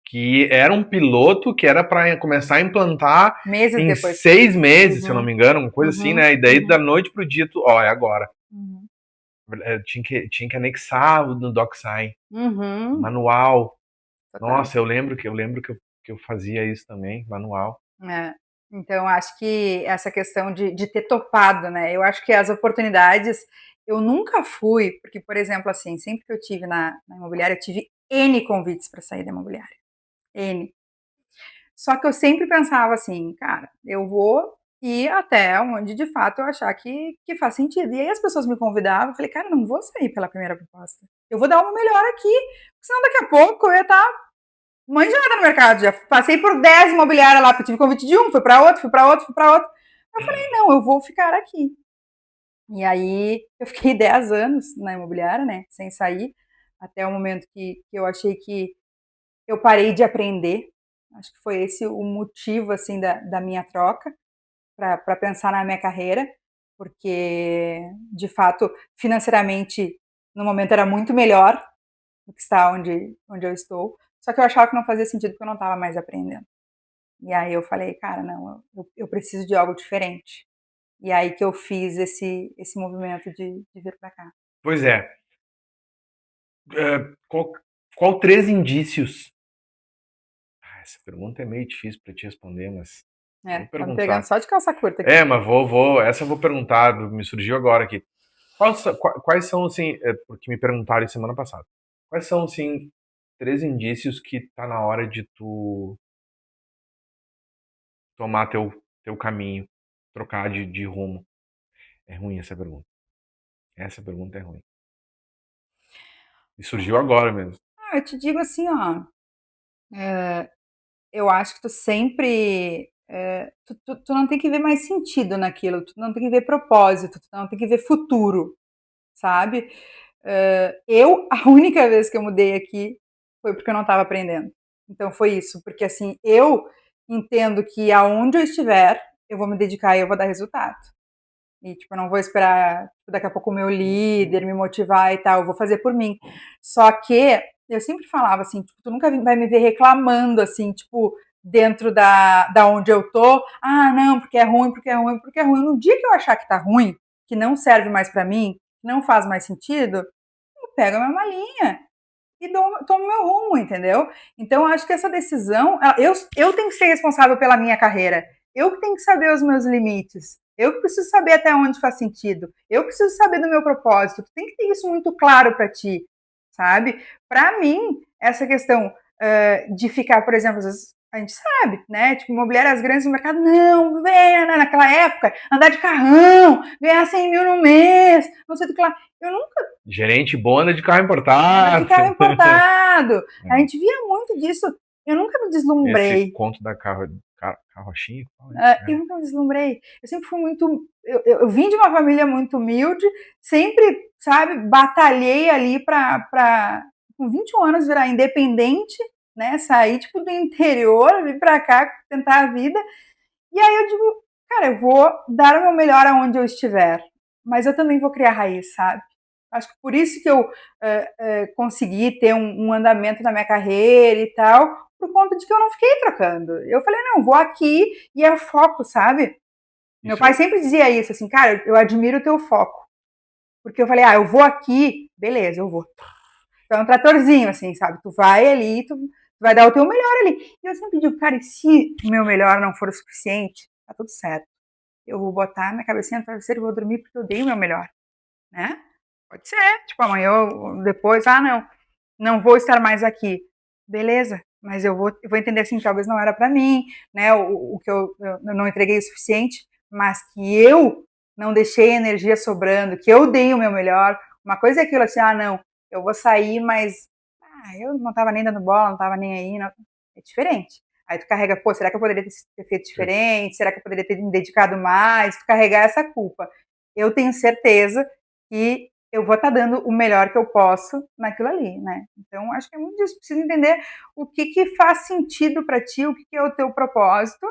que era um piloto que era para começar a implantar Meses em depois. 6 meses, se eu não Uhum, me engano, uma coisa assim, uhum, né? E daí, da uhum, noite pro dia, ó, é agora. uhum. Tinha que anexar no DocSign, Uhum. manual. Total. Nossa, eu lembro que eu fazia isso também, manual. É. Então, acho que essa questão de ter topado, né? Eu acho que as oportunidades, eu nunca fui, porque, por exemplo, assim, sempre que eu tive na imobiliária, eu tive N convites para sair da imobiliária. N. Só que eu sempre pensava assim, cara, eu vou ir até onde de fato eu achar que faz sentido. E aí as pessoas me convidavam, eu falei, cara, não vou sair pela primeira proposta. Eu vou dar uma melhor aqui, senão daqui a pouco eu ia estar manjada no mercado. Já passei por 10 imobiliárias lá, porque tive convite de um, fui para outro, fui para outro, fui para outro. Eu falei, não, eu vou ficar aqui. E aí eu fiquei 10 anos na imobiliária, né, sem sair. até o momento que eu achei que eu parei de aprender. Acho que foi esse o motivo, assim, da minha troca, para pensar na minha carreira, porque, de fato, financeiramente, no momento era muito melhor do que está onde eu estou, só que eu achava que não fazia sentido porque eu não estava mais aprendendo. E aí eu falei, cara, não, eu preciso de algo diferente. E aí que eu fiz esse movimento de vir para cá. Pois é. Qual, qual três indícios? Essa pergunta é meio difícil para te responder, mas vou Tá me pegando perguntar. só de calça curta aqui. Mas vou. Essa eu vou perguntar, me surgiu agora aqui. Quais são, assim, porque me perguntaram semana passada, quais são, assim, três indícios que tá na hora de tu tomar teu caminho, trocar de rumo? É ruim essa pergunta. Essa pergunta é ruim. E surgiu agora mesmo. Eu te digo assim, ó, eu acho que tu sempre, tu não tem que ver mais sentido naquilo, tu não tem que ver propósito, tu não tem que ver futuro, sabe? Eu, a única vez que eu mudei aqui foi porque eu não estava aprendendo. Então foi isso, porque assim, eu entendo que aonde eu estiver, eu vou me dedicar e eu vou dar resultado. E, tipo, eu não vou esperar tipo, daqui a pouco o meu líder me motivar e tal, eu vou fazer por mim. Só que eu sempre falava assim, tipo, tu nunca vai me ver reclamando, assim, tipo, dentro da onde eu tô. Ah, não, porque é ruim, porque é ruim, porque é ruim. No dia que eu achar que tá ruim, que não serve mais para mim, que não faz mais sentido, eu pego a minha malinha e tomo meu rumo, entendeu? Então, eu acho que essa decisão, eu tenho que ser responsável pela minha carreira. Eu que tenho que saber os meus limites. Eu que preciso saber até onde faz sentido. Eu preciso saber do meu propósito. Tu tem que ter isso muito claro para ti, sabe? Para mim, essa questão de ficar, por exemplo, às vezes a gente sabe, né? Tipo, imobiliárias as grandes no mercado, não, venha, né? Naquela época, andar de carrão, ganhar 100 mil no mês, não sei do que lá. Eu nunca Gerente bona de carro anda de importado. carro importado. A gente via muito disso. Eu nunca me Esse deslumbrei. conto da carrochinha, Eu nunca me deslumbrei. Eu sempre fui muito. Eu vim de uma família muito humilde, sempre, sabe, batalhei ali para, com 21 anos, virar independente, né? Sair, tipo, do interior, vir para cá, tentar a vida. E aí eu digo, cara, eu vou dar o meu melhor aonde eu estiver, mas eu também vou criar raiz, sabe? Acho que por isso que eu consegui ter um andamento na minha carreira e tal, por conta de que eu não fiquei trocando. Eu falei, não, vou aqui e é o foco, sabe? Meu Isso pai sempre dizia isso, assim, cara, eu admiro o teu foco. Porque eu falei, eu vou aqui, beleza, eu vou. Então é um tratorzinho, assim, sabe? Tu vai ali, tu vai dar o teu melhor ali. E eu sempre digo, cara, e se o meu melhor não for o suficiente, tá tudo certo. Eu vou botar minha cabecinha no travesseiro e vou dormir porque eu dei o meu melhor, né? Pode ser. Tipo, amanhã, depois, não vou estar mais aqui. Beleza, mas eu vou entender assim, que talvez não era para mim, né? O que eu não entreguei o suficiente, mas que eu não deixei energia sobrando, que eu dei o meu melhor. Uma coisa é aquilo assim, não, eu vou sair, mas eu não tava nem dando bola, não tava nem aí. Não. É diferente. Aí tu carrega, pô, será que eu poderia ter feito diferente? Será que eu poderia ter me dedicado mais? Tu carregar essa culpa. Eu tenho certeza que eu vou estar dando o melhor que eu posso naquilo ali, né? Então, acho que é muito disso. Precisa entender o que faz sentido para ti, o que é o teu propósito,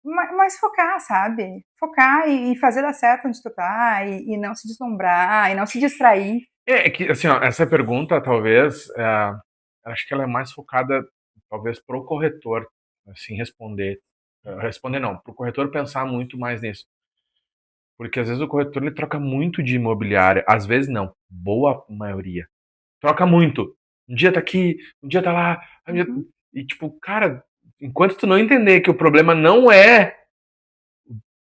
mas focar, sabe? Focar e fazer dar certo onde tu tá, e não se deslumbrar, e não se distrair. É que, assim, ó, essa pergunta, talvez, acho que ela é mais focada, talvez, pro corretor, assim, responder. Responder não, pro corretor pensar muito mais nisso. Porque às vezes o corretor ele troca muito de imobiliária, às vezes não, boa maioria. Troca muito. Um dia tá aqui, um dia tá lá, Uhum. e tipo, cara, enquanto tu não entender que o problema não é,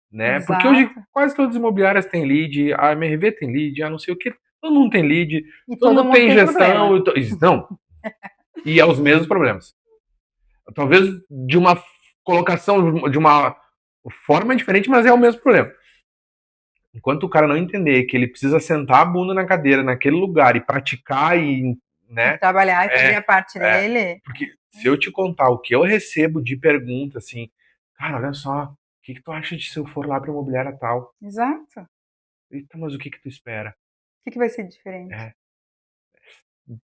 né? Porque hoje Exato. quase todas as imobiliárias têm lead, a MRV tem lead, a não sei o que, todo mundo tem lead, E todo todo mundo mundo tem tem gestão, problema. não, e é os mesmos problemas. Talvez de uma colocação, de uma forma diferente, mas é o mesmo problema. Enquanto o cara não entender que ele precisa sentar a bunda na cadeira, naquele lugar, e praticar, E né? trabalhar e fazer É, a parte é. dele. Porque se eu te contar o que eu recebo de pergunta, assim, cara, olha só, o que tu acha de se eu for lá pra imobiliária tal? Exato. Eita, mas o que tu espera? O que vai ser diferente? É,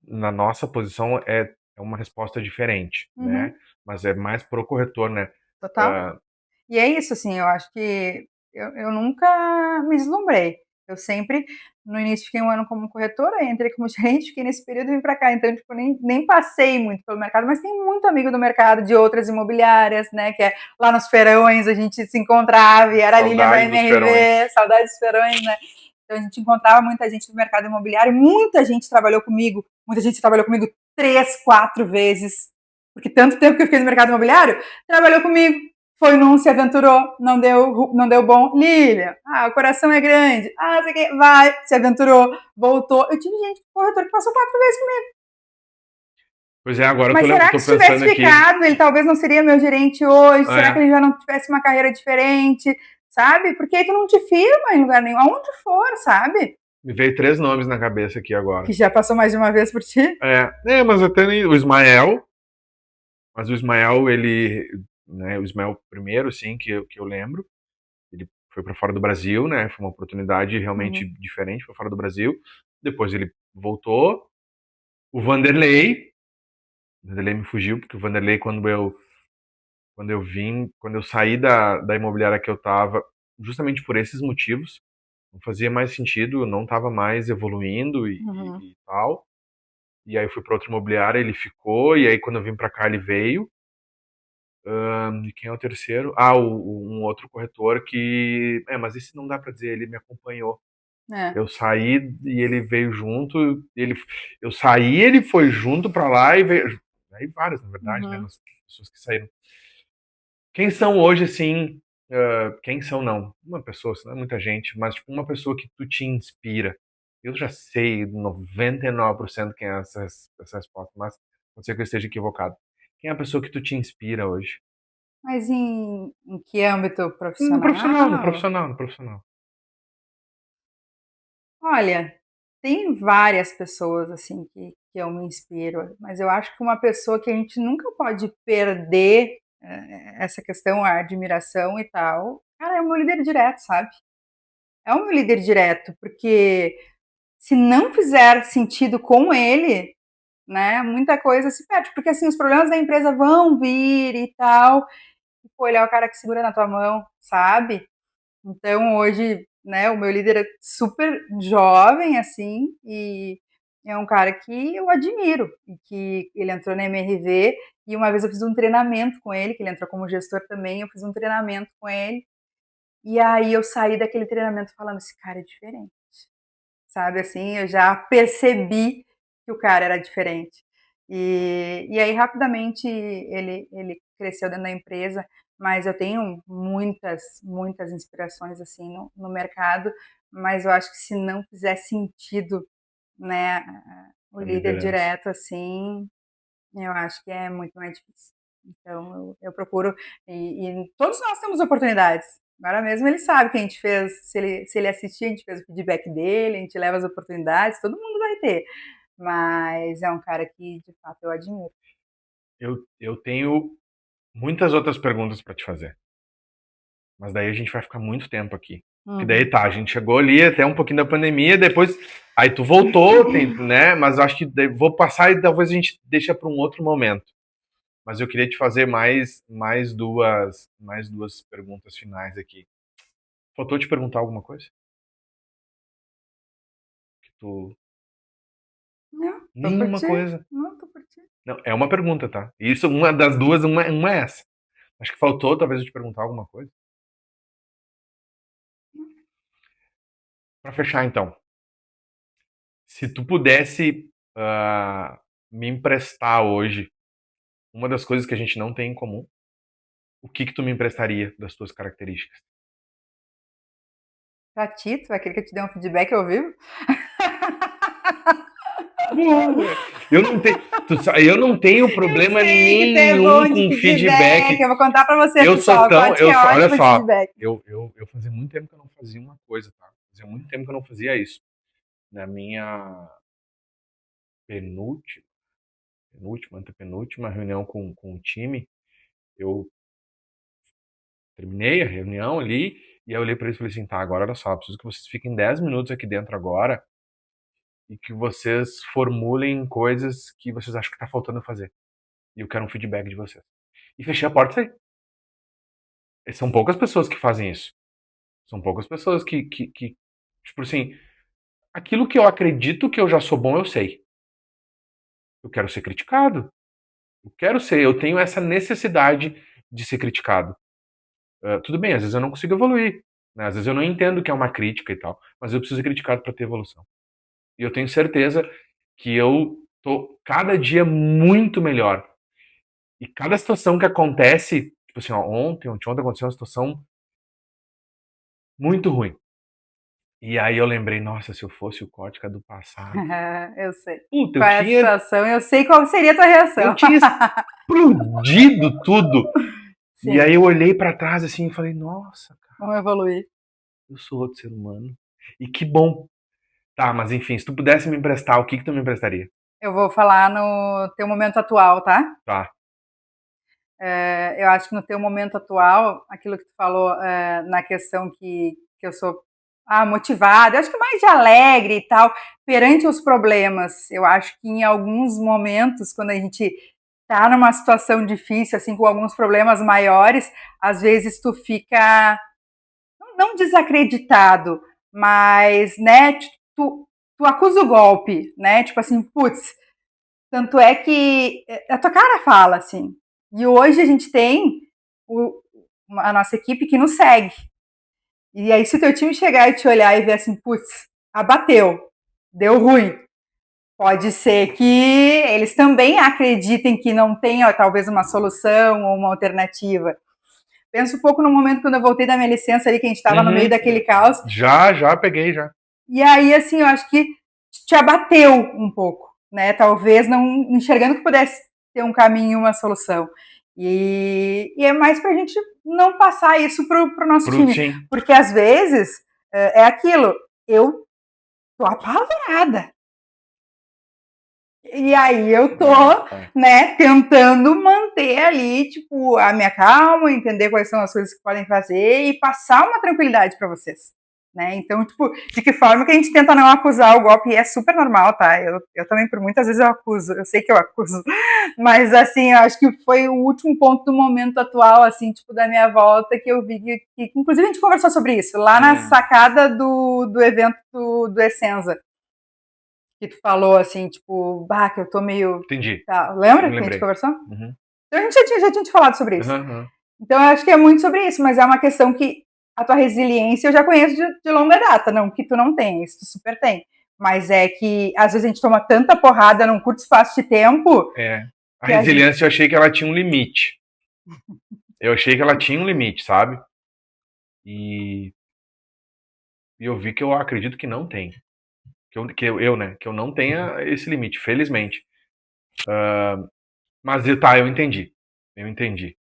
na nossa posição é uma resposta diferente, né? Uhum, Mas é mais pro corretor, né? total. Ah, E é isso, assim, eu acho que eu nunca me deslumbrei. Eu sempre, no início, fiquei um ano como corretora, entrei como gerente, fiquei nesse período e vim para cá. Então, tipo, nem passei muito pelo mercado, mas tem muito amigo do mercado de outras imobiliárias, né? Que é lá nos feirões a gente se encontrava, e era a Lilian da saudade dos feirões. MRV, saudades dos feirões, né? Então a gente encontrava muita gente do mercado imobiliário, muita gente trabalhou comigo, muita gente trabalhou comigo 3, 4 vezes, porque tanto tempo que eu fiquei no mercado imobiliário, trabalhou comigo, foi num, se aventurou, não deu bom. Lilian, o coração é grande. Sei que, vai, se aventurou, voltou. Eu tive gente, corretor, que passou 4 vezes comigo. Pois é, agora Mas será eu que tô se tivesse pensando aqui. ficado, ele talvez não seria meu gerente hoje? Será que É, ele já não tivesse uma carreira diferente? Sabe? Porque aí tu não te firma em lugar nenhum, aonde for, sabe? me veio 3 nomes na cabeça aqui agora. Que já passou mais de uma vez por ti. Mas até nem o Ismael. Mas o Ismael, ele. Né, o Ismael primeiro, sim, que eu lembro. Ele foi para fora do Brasil, né? Foi uma oportunidade realmente Uhum. diferente para fora do Brasil. Depois ele voltou. O Vanderlei. O Vanderlei me fugiu, porque o Vanderlei, quando eu saí da imobiliária que eu tava, justamente por esses motivos, não fazia mais sentido, não tava mais evoluindo Uhum. e tal. E aí eu fui para outra imobiliária, ele ficou, e aí quando eu vim para cá ele veio. E quem é o terceiro? Um outro corretor que. Mas esse não dá para dizer, ele me acompanhou. É. Eu saí e ele veio junto. Eu saí, ele foi junto para lá e veio. Aí vários, na verdade, né? Uhum. As pessoas que saíram. Quem são hoje, assim. Quem são, não? Uma pessoa, não é muita gente, mas tipo, uma pessoa que tu te inspira. Eu já sei 99% quem é essa resposta, mas pode ser que eu esteja equivocado. Quem é a pessoa que tu te inspira hoje? Mas em que âmbito No profissional, no profissional? profissional, no profissional. Olha, tem várias pessoas assim que eu me inspiro, mas eu acho que uma pessoa que a gente nunca pode perder essa questão, a admiração e tal, cara, é o meu líder direto, sabe? É o meu líder direto, porque se não fizer sentido com ele, né, muita coisa se perde, porque assim, os problemas da empresa vão vir e tal, e pô, ele é o cara que segura na tua mão, sabe? Então hoje, né, o meu líder é super jovem, assim, e é um cara que eu admiro, e que ele entrou na MRV, e uma vez eu fiz um treinamento com ele, que ele entrou como gestor também, eu fiz um treinamento com ele, e aí eu saí daquele treinamento falando, esse cara é diferente, sabe, assim, eu já percebi que o cara era diferente. E aí rapidamente ele cresceu dentro da empresa, mas eu tenho muitas inspirações assim no mercado, mas eu acho que se não fizer sentido, né, o A líder liderança. direto assim, eu acho que é muito mais difícil. Então eu procuro, e todos nós temos oportunidades. Agora mesmo ele sabe que a gente fez, se ele assistir, a gente fez o feedback dele, a gente leva as oportunidades, todo mundo vai ter. Mas é um cara que, de fato, eu admiro. Eu tenho muitas outras perguntas para te fazer. Mas daí a gente vai ficar muito tempo aqui. Que daí Uhum. tá, a gente chegou ali até um pouquinho da pandemia, depois. Aí tu voltou, né? Mas eu acho que vou passar e talvez a gente deixa para um outro momento. Mas eu queria te fazer mais duas perguntas finais aqui. Faltou te perguntar alguma coisa? Que tu. Não, tô por Nenhuma ti. coisa. Não, tô por ti. Não, é uma pergunta, tá? Isso, uma das duas, uma é essa. Acho que faltou, talvez, eu te perguntar alguma coisa. Pra fechar, então. Se tu pudesse me emprestar hoje uma das coisas que a gente não tem em comum, o que que tu me emprestaria das tuas características? Pra ti, tu vai querer que eu te dê um feedback ao vivo? Eu não tenho, eu não tenho Eu problema sei que tu é nenhum bom de com feedback. feedback. Eu vou contar pra você, Eu sou pessoal. O tão, Claudio eu é sou, olha ótimo de só, feedback. eu fazia muito tempo que eu não fazia uma coisa, tá? Fazia muito tempo que eu não fazia isso. Na minha penúltima, antepenúltima reunião com o time, eu terminei a reunião ali e eu olhei para eles e falei assim, tá, agora olha só, eu preciso que vocês fiquem 10 minutos aqui dentro agora e que vocês formulem coisas que vocês acham que tá faltando fazer. E eu quero um feedback de vocês. E fechei a porta e saí. E são poucas pessoas que fazem isso. São poucas pessoas que tipo assim, aquilo que eu acredito que eu já sou bom, eu sei. Eu quero ser criticado. Eu tenho essa necessidade de ser criticado. Tudo bem, às vezes eu não consigo evoluir. Né? Às vezes eu não entendo o que é uma crítica e tal. Mas eu preciso ser criticado para ter evolução. E eu tenho certeza que eu tô cada dia muito melhor. E cada situação que acontece, tipo assim, ó, ontem aconteceu uma situação muito ruim. E aí eu lembrei, nossa, se eu fosse o Cótica do passado. Eu sei. Puta, Qual é a situação? Eu sei qual seria a tua reação. eu tinha explodido tudo. E Sim, aí eu olhei pra trás assim e falei, nossa, cara, vamos evoluir. eu sou outro ser humano. E que bom. Tá, mas enfim, se tu pudesse me emprestar, o que tu me emprestaria? Eu vou falar no teu momento atual, tá? Tá. Eu acho que no teu momento atual, aquilo que tu falou na questão que eu sou motivada, eu acho que mais de alegre e tal, perante os problemas. Eu acho que em alguns momentos, quando a gente tá numa situação difícil, assim, com alguns problemas maiores, às vezes tu fica não desacreditado, mas, né, tu acusa o golpe, né? Tipo assim, putz, tanto é que a tua cara fala, assim. E hoje a gente tem a nossa equipe que nos segue. E aí, se o teu time chegar e te olhar e ver assim, putz, abateu, deu ruim. Pode ser que eles também acreditem que não tem, ó, talvez, uma solução ou uma alternativa. Penso um pouco no momento quando eu voltei da minha licença ali, que a gente estava no meio daquele caos. Já peguei, já. E aí, assim, eu acho que te abateu um pouco, né? Talvez não enxergando que pudesse ter um caminho, uma solução. E é mais pra gente não passar isso pro nosso time. Sim. Porque às vezes é aquilo, eu tô apavorada. E aí eu tô, né, tentando manter ali, tipo, a minha calma, entender quais são as coisas que podem fazer e passar uma tranquilidade para vocês. Né? Então, tipo, de que forma que a gente tenta não acusar o golpe, e é super normal, tá? Eu também, por muitas vezes, eu acuso, eu sei que eu acuso, mas, assim, eu acho que foi o último ponto do momento atual, assim, tipo, da minha volta, que eu vi que inclusive, a gente conversou sobre isso, lá na sacada do evento do Essenza, que tu falou, assim, tipo, que eu tô meio... Entendi. Tá, lembra que a gente conversou? Uhum. Então, a gente já tinha te falado sobre isso. Então, eu acho que é muito sobre isso, mas é uma questão que a tua resiliência eu já conheço de longa data, não que tu não tenha, isso tu super tem. Mas é que, às vezes, a gente toma tanta porrada num curto espaço de tempo... A resiliência, eu achei que ela tinha um limite. Eu achei que ela tinha um limite, sabe? E eu vi que eu acredito que não tem. Que eu não tenha esse limite, felizmente. Mas tá, eu entendi. Eu entendi.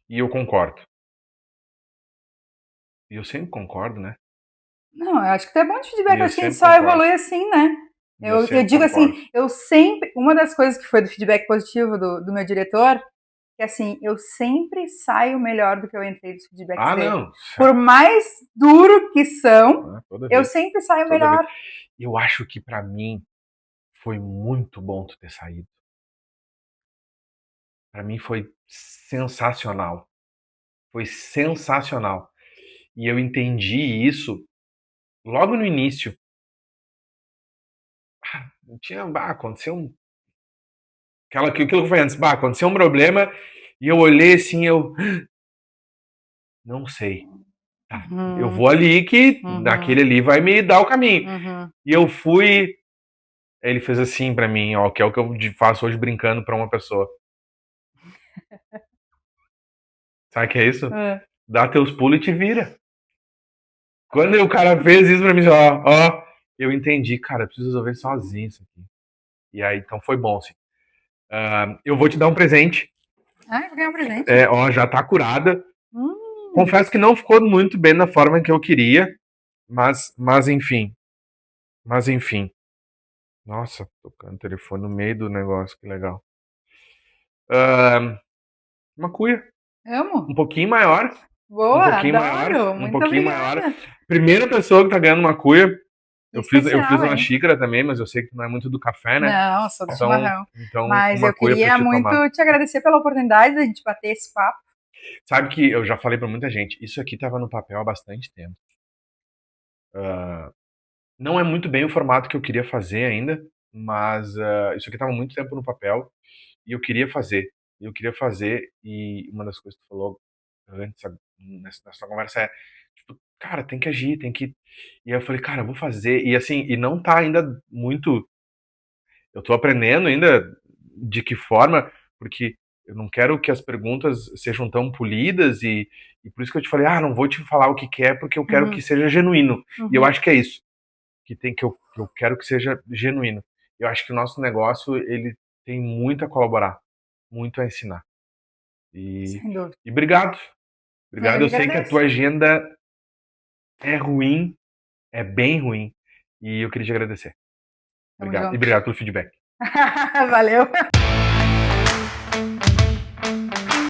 E eu concordo. E eu sempre concordo, né? Não, eu acho que é bom de feedback, eu acho que a gente só evolui assim, né? Eu digo assim, eu sempre... Uma das coisas que foi do feedback positivo do meu diretor, que assim, eu sempre saio melhor do que eu entrei dos feedbacks dele. Não. Por mais duro que são, eu sempre saio melhor. Eu acho que pra mim foi muito bom tu ter saído. Pra mim foi sensacional. Foi sensacional. E eu entendi isso logo no início. Aconteceu aquilo que foi antes. Aconteceu um problema e eu olhei assim, não sei. Tá, eu vou ali que aquele ali vai me dar o caminho. E eu fui. Ele fez assim pra mim, ó, que é o que eu faço hoje brincando pra uma pessoa. Sabe o que é isso? Dá teus pulos e te vira. Quando o cara fez isso pra mim, ó, eu entendi, cara, eu preciso resolver sozinho isso aqui. E aí, então foi bom, assim. Eu vou te dar um presente. Eu vou ganhar um presente. Já tá curada. Confesso que não ficou muito bem da forma que eu queria, mas enfim. Nossa, tocando o telefone no meio do negócio, que legal. Uma cuia. Amo. Um pouquinho maior. Boa, adoro. Muito obrigada. Maior. Primeira pessoa que tá ganhando uma cuia. Eu fiz especial, uma hein? xícara também, mas eu sei que tu não é muito do café, né? Não, sou do Então, chimarrão. então Mas uma eu cuia pra queria te tomar. muito te agradecer pela oportunidade de a gente bater esse papo. Sabe que eu já falei pra muita gente, isso aqui tava no papel há bastante tempo. Não é muito bem o formato que eu queria fazer ainda, mas isso aqui tava muito tempo no papel e eu queria fazer. Eu queria fazer e uma das coisas que tu falou antes, sabe, nessa conversa é, tipo, cara, tem que agir, tem que. E aí eu falei, cara, eu vou fazer. E assim, e não tá ainda muito. Eu tô aprendendo ainda de que forma, porque eu não quero que as perguntas sejam tão polidas e por isso que eu te falei, não vou te falar o que que é, porque eu quero que Uhum, seja genuíno. E eu uhum. acho que é isso que tem que eu quero que seja genuíno. Eu acho que o nosso negócio ele tem muito a colaborar, muito a ensinar. E, Sem dúvida. e obrigado, Eu obrigado. que Eu sei que a agradeço. tua agenda é ruim, é bem ruim, e eu queria te agradecer. Tamo Obrigado. E junto. obrigado pelo feedback. Valeu.